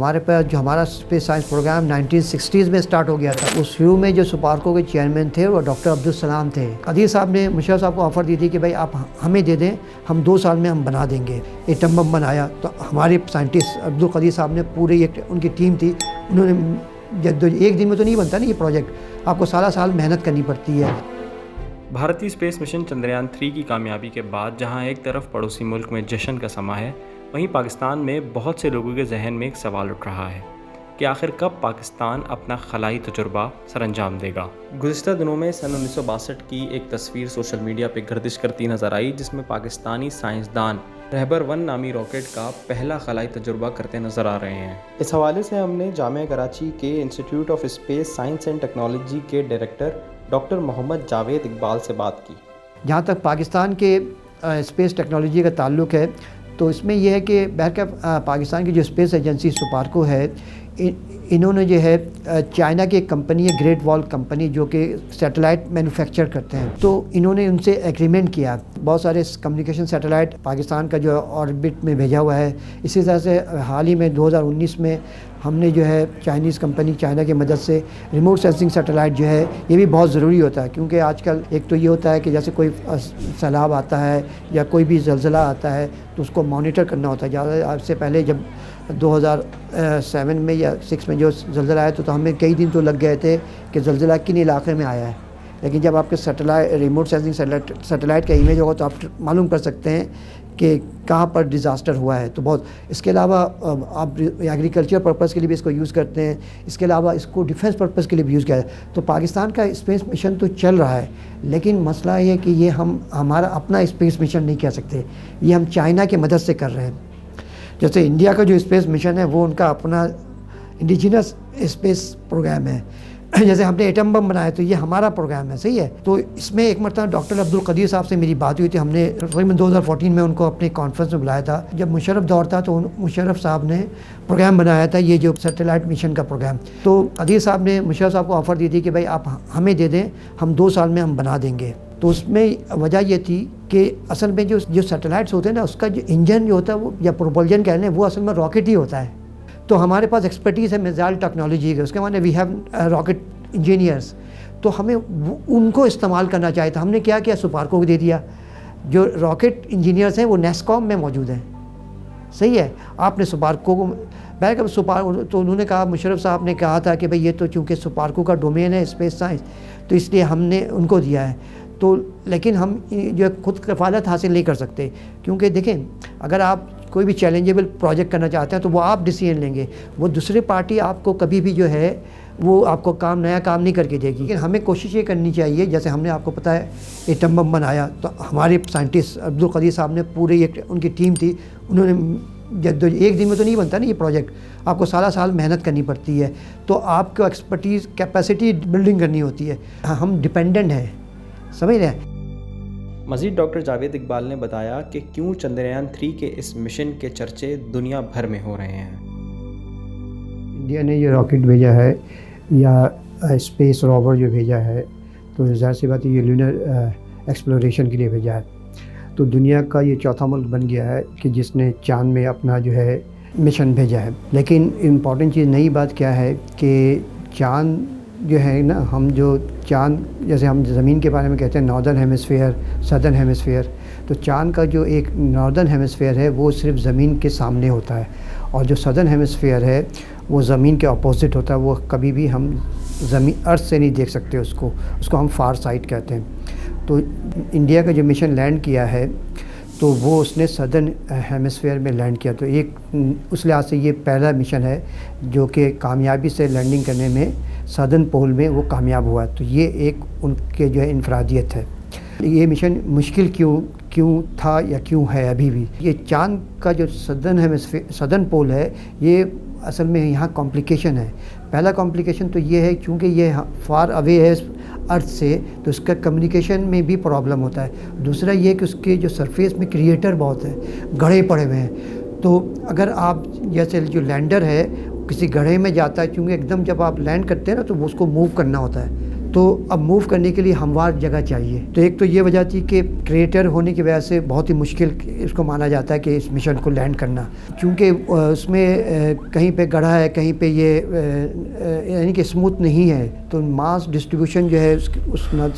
ہمارے پاس جو ہمارا اسپیس سائنس پروگرام 1960s میں اسٹارٹ ہو گیا تھا، اس شروع میں جو سپارکو کے چیئرمین تھے وہ ڈاکٹر عبدالسلام تھے۔ قدیر صاحب نے مشرف صاحب کو آفر دی تھی کہ بھائی آپ ہمیں دے دیں، ہم 2 سال میں ہم بنا دیں گے۔ ایٹم بم بنایا تو ہمارے سائنٹسٹ عبدالقدیر صاحب نے پوری ان کی ٹیم تھی، انہوں نے ایک دن میں تو نہیں بنتا نا یہ پروجیکٹ، آپ کو سالہ سال محنت کرنی پڑتی ہے۔ بھارتی اسپیس مشن چندریان 3 کی کامیابی کے بعد جہاں ایک طرف پڑوسی ملک میں جشن کا سماں ہے، وہیں پاکستان میں بہت سے لوگوں کے ذہن میں ایک سوال اٹھ رہا ہے کہ آخر کب پاکستان اپنا خلائی تجربہ سر انجام دے گا۔ گزشتہ دنوں میں سن 1962 کی ایک تصویر سوشل میڈیا پہ گردش کرتی نظر آئی، جس میں پاکستانی سائنسدان رہبر 1 نامی راکٹ کا پہلا خلائی تجربہ کرتے نظر آ رہے ہیں۔ اس حوالے سے ہم نے جامعہ کراچی کے institute of space science and technology کے ڈائریکٹر ڈاکٹر محمد جاوید اقبال سے بات کی۔ جہاں تک پاکستان کے اسپیس ٹیکنالوجی کا تعلق ہے تو اس میں یہ ہے کہ بہرکیف پاکستان کی جو اسپیس ایجنسی سپارکو ہے، انہوں نے جو ہے چائنا کی ایک کمپنی ہے گریٹ وال کمپنی، جو کہ سیٹلائٹ مینوفیکچر کرتے ہیں، تو انہوں نے ان سے ایگریمنٹ کیا، بہت سارے کمیونیکیشن سیٹلائٹ پاکستان کا جو آربٹ میں بھیجا ہوا ہے۔ اسی طرح سے حال ہی میں 2019 میں ہم نے جو ہے چائنیز کمپنی چائنا کی مدد سے ریموٹ سینسنگ سیٹلائٹ جو ہے، یہ بھی بہت ضروری ہوتا ہے، کیونکہ آج کل ایک تو یہ ہوتا ہے کہ جیسے کوئی سیلاب آتا ہے یا کوئی بھی زلزلہ آتا ہے تو اس کو مانیٹر کرنا ہوتا ہے۔ زیادہ آج سے پہلے جب 2007 میں یا 6 میں جو زلزلہ آیا تو ہمیں کئی دن تو لگ گئے تھے کہ زلزلہ کن علاقے میں آیا ہے، لیکن جب آپ کے ریموٹ سینسنگ سیٹلائٹ کا امیج ہوگا تو آپ معلوم کر سکتے ہیں کہ کہاں پر ڈیزاسٹر ہوا ہے۔ تو بہت اس کے علاوہ آپ ایگریکلچر پرپز کے لیے بھی اس کو یوز کرتے ہیں، اس کے علاوہ اس کو ڈیفینس پرپز کے لیے بھی یوز کیا ہے۔ تو پاکستان کا اسپیس مشن تو چل رہا ہے، لیکن مسئلہ یہ ہے کہ یہ ہمارا اپنا اسپیس مشن نہیں کہہ سکتے، یہ ہم چائنا کی مدد سے کر رہے ہیں۔ جیسے انڈیا کا جو اسپیس مشن ہے وہ ان کا اپنا انڈیجنس اسپیس پروگرام ہے، جیسے ہم نے ایٹم بم بنایا تو یہ ہمارا پروگرام ہے، صحیح ہے۔ تو اس میں ایک مرتبہ ڈاکٹر عبدالقدیر صاحب سے میری بات ہوئی تھی، ہم نے تقریباً 2014 میں ان کو اپنے کانفرنس میں بلایا تھا، جب مشرف دور تھا تو مشرف صاحب نے پروگرام بنایا تھا یہ جو سیٹلائٹ مشن کا پروگرام۔ تو قدیر صاحب نے مشرف صاحب کو آفر دی تھی کہ بھائی آپ ہمیں دے دیں، ہم 2 سال میں ہم بنا دیں گے۔ تو اس میں وجہ یہ تھی کہ اصل میں جو سیٹلائٹس ہوتے ہیں نا، اس کا جو انجن جو ہوتا ہے وہ یا پروپلجن کہہ لیں، وہ اصل میں راکٹ ہی ہوتا ہے۔ تو ہمارے پاس ایکسپرٹیز ہے میزائل ٹیکنالوجی کے، اس کے معنی وی ہیو راکٹ انجینئرس، تو ہمیں ان کو استعمال کرنا چاہیے تھا۔ ہم نے کیا کیا، سپارکو کو دے دیا۔ جو راکٹ انجینئرس ہیں وہ نیسکوم میں موجود ہیں، صحیح ہے۔ آپ نے سپارکو کو تو انہوں نے کہا، مشرف صاحب نے کہا تھا کہ بھئی یہ تو چونکہ سپارکو کا ڈومین ہے اسپیس سائنس، تو اس لیے ہم نے ان کو دیا ہے۔ تو لیکن ہم جو خود کفالت حاصل نہیں کر سکتے، کیونکہ دیکھیں اگر آپ کوئی بھی چیلنجیبل پروجیکٹ کرنا چاہتے ہیں تو وہ آپ ڈیسیژن لیں گے، وہ دوسری پارٹی آپ کو کبھی بھی جو ہے وہ آپ کو نیا کام نہیں کر کے دے گی۔ لیکن ہمیں کوشش یہ کرنی چاہیے، جیسے ہم نے آپ کو پتہ ہے ایٹم بم بنایا تو ہمارے سائنٹسٹ عبدالقدیر صاحب نے پوری ان کی ٹیم تھی، انہوں نے ایک دن میں تو نہیں بنتا نا یہ پروجیکٹ، آپ کو سالہ سال محنت کرنی پڑتی ہے، تو آپ کو ایکسپرٹیز کیپیسٹی بلڈنگ کرنی ہوتی ہے۔ ہم ڈیپینڈنٹ ہیں، سمجھ رہے ہیں۔ مزید ڈاکٹر جاوید اقبال نے بتایا کہ کیوں چندریان 3 کے اس مشن کے چرچے دنیا بھر میں ہو رہے ہیں۔ انڈیا نے یہ راکٹ بھیجا ہے یا اسپیس روور جو بھیجا ہے، تو ظاہر سی بات ہے یہ لونر ایکسپلوریشن کے لیے بھیجا ہے، تو دنیا کا یہ چوتھا ملک بن گیا ہے کہ جس نے چاند میں اپنا جو ہے مشن بھیجا ہے۔ لیکن امپورٹنٹ چیز نئی بات کیا ہے کہ چاند جو ہے نا، ہم جو چاند جیسے ہم زمین کے بارے میں کہتے ہیں ناردرن ہیمسفیئر، سدرن ہیمسفیئر، تو چاند کا جو ایک ناردرن ہیمسفیئر ہے وہ صرف زمین کے سامنے ہوتا ہے، اور جو سدرن ہیمسفیئر ہے وہ زمین کے اپوزٹ ہوتا ہے، وہ کبھی بھی ہم ارتھ سے نہیں دیکھ سکتے، اس کو ہم فار سائٹ کہتے ہیں۔ تو انڈیا کا جو مشن لینڈ کیا ہے تو وہ اس نے سدرن ہیمسفیئر میں لینڈ کیا، تو ایک اس لحاظ سے یہ پہلا مشن ہے جو کہ کامیابی سے لینڈنگ کرنے میں سدرن پول میں وہ کامیاب ہوا، تو یہ ایک ان کے جو ہے انفرادیت ہے۔ یہ مشن مشکل کیوں تھا یا کیوں ہے ابھی بھی، یہ چاند کا جو سدرن پول ہے یہ اصل میں یہاں کمپلیکیشن ہے۔ پہلا کمپلیکیشن تو یہ ہے چونکہ یہ فار اوے ہے ارتھ سے، تو اس کا کمیونیکیشن میں بھی پرابلم ہوتا ہے۔ دوسرا یہ کہ اس کے جو سرفیس میں کریٹر بہت ہے، گڑھے پڑے ہوئے ہیں، تو اگر آپ جیسے جو لینڈر ہے کسی گڑھے میں جاتا ہے، چونکہ ایک دم جب آپ لینڈ کرتے ہیں نا تو وہ اس کو موو کرنا ہوتا ہے، تو اب موو کرنے کے لیے ہموار جگہ چاہیے. تو ایک تو یہ وجہ تھی کہ کریٹر ہونے کی وجہ سے بہت ہی مشکل اس کو مانا جاتا ہے کہ اس مشن کو لینڈ کرنا، چونکہ اس میں کہیں پہ گڑھا ہے، کہیں پہ یہ یعنی کہ اسموتھ نہیں ہے. تو ماس ڈسٹریبیوشن جو ہے اس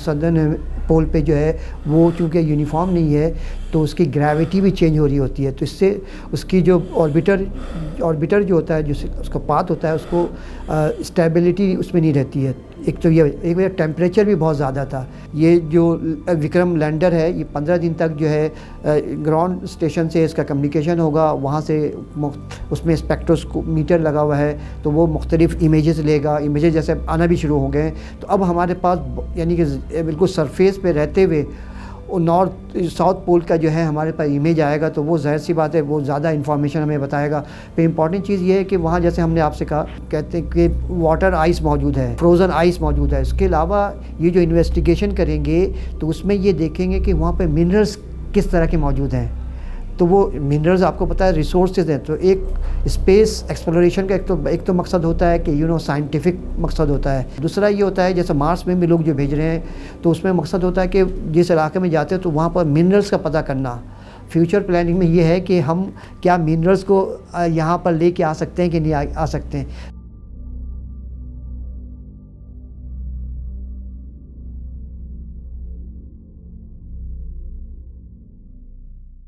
سدرن پول پہ جو ہے وہ چونکہ یونیفارم نہیں ہے تو اس کی گریوٹی بھی چینج ہو رہی ہوتی ہے. تو اس سے اس کی جو آربیٹر جو ہوتا ہے، جو اس کا پاتھ ہوتا ہے، اس کو اسٹیبلٹی اس میں نہیں رہتی ہے. ایک تو یہ ایک وجہ ٹیمپریچر بھی بہت زیادہ تھا. یہ جو وکرم لینڈر ہے یہ 15 دن تک جو ہے گراؤنڈ اسٹیشن سے اس کا کمیونیکیشن ہوگا، وہاں سے اس میں اسپیکٹرومیٹر لگا ہوا ہے تو وہ مختلف امیجز لے گا. امیجز جیسے آنا بھی شروع ہو گئے ہیں. تو اب ہمارے پاس یعنی کہ بالکل سرفیس پہ رہتے ہوئے ساؤتھ پول کا جو ہے ہمارے پاس امیج آئے گا، تو وہ ظاہر سی بات ہے وہ زیادہ انفارمیشن ہمیں بتائے گا. پھر امپورٹنٹ چیز یہ ہے کہ وہاں جیسے ہم نے آپ سے کہا کہتے ہیں کہ واٹر آئس موجود ہے، فروزن آئس موجود ہے. اس کے علاوہ یہ جو انویسٹیگیشن کریں گے تو اس میں یہ دیکھیں گے کہ وہاں پہ منرلس کس طرح کے موجود ہیں. تو وہ منرلز آپ کو پتہ ہے ریسورسز ہیں. تو ایک اسپیس ایکسپلوریشن کا ایک تو مقصد ہوتا ہے کہ سائنٹیفک مقصد ہوتا ہے. دوسرا یہ ہوتا ہے جیسے مارس میں بھی لوگ جو بھیج رہے ہیں تو اس میں مقصد ہوتا ہے کہ جس علاقے میں جاتے ہیں تو وہاں پر منرلز کا پتہ کرنا. فیوچر پلاننگ میں یہ ہے کہ ہم کیا منرلز کو یہاں پر لے کے آ سکتے ہیں کہ نہیں آ سکتے ہیں.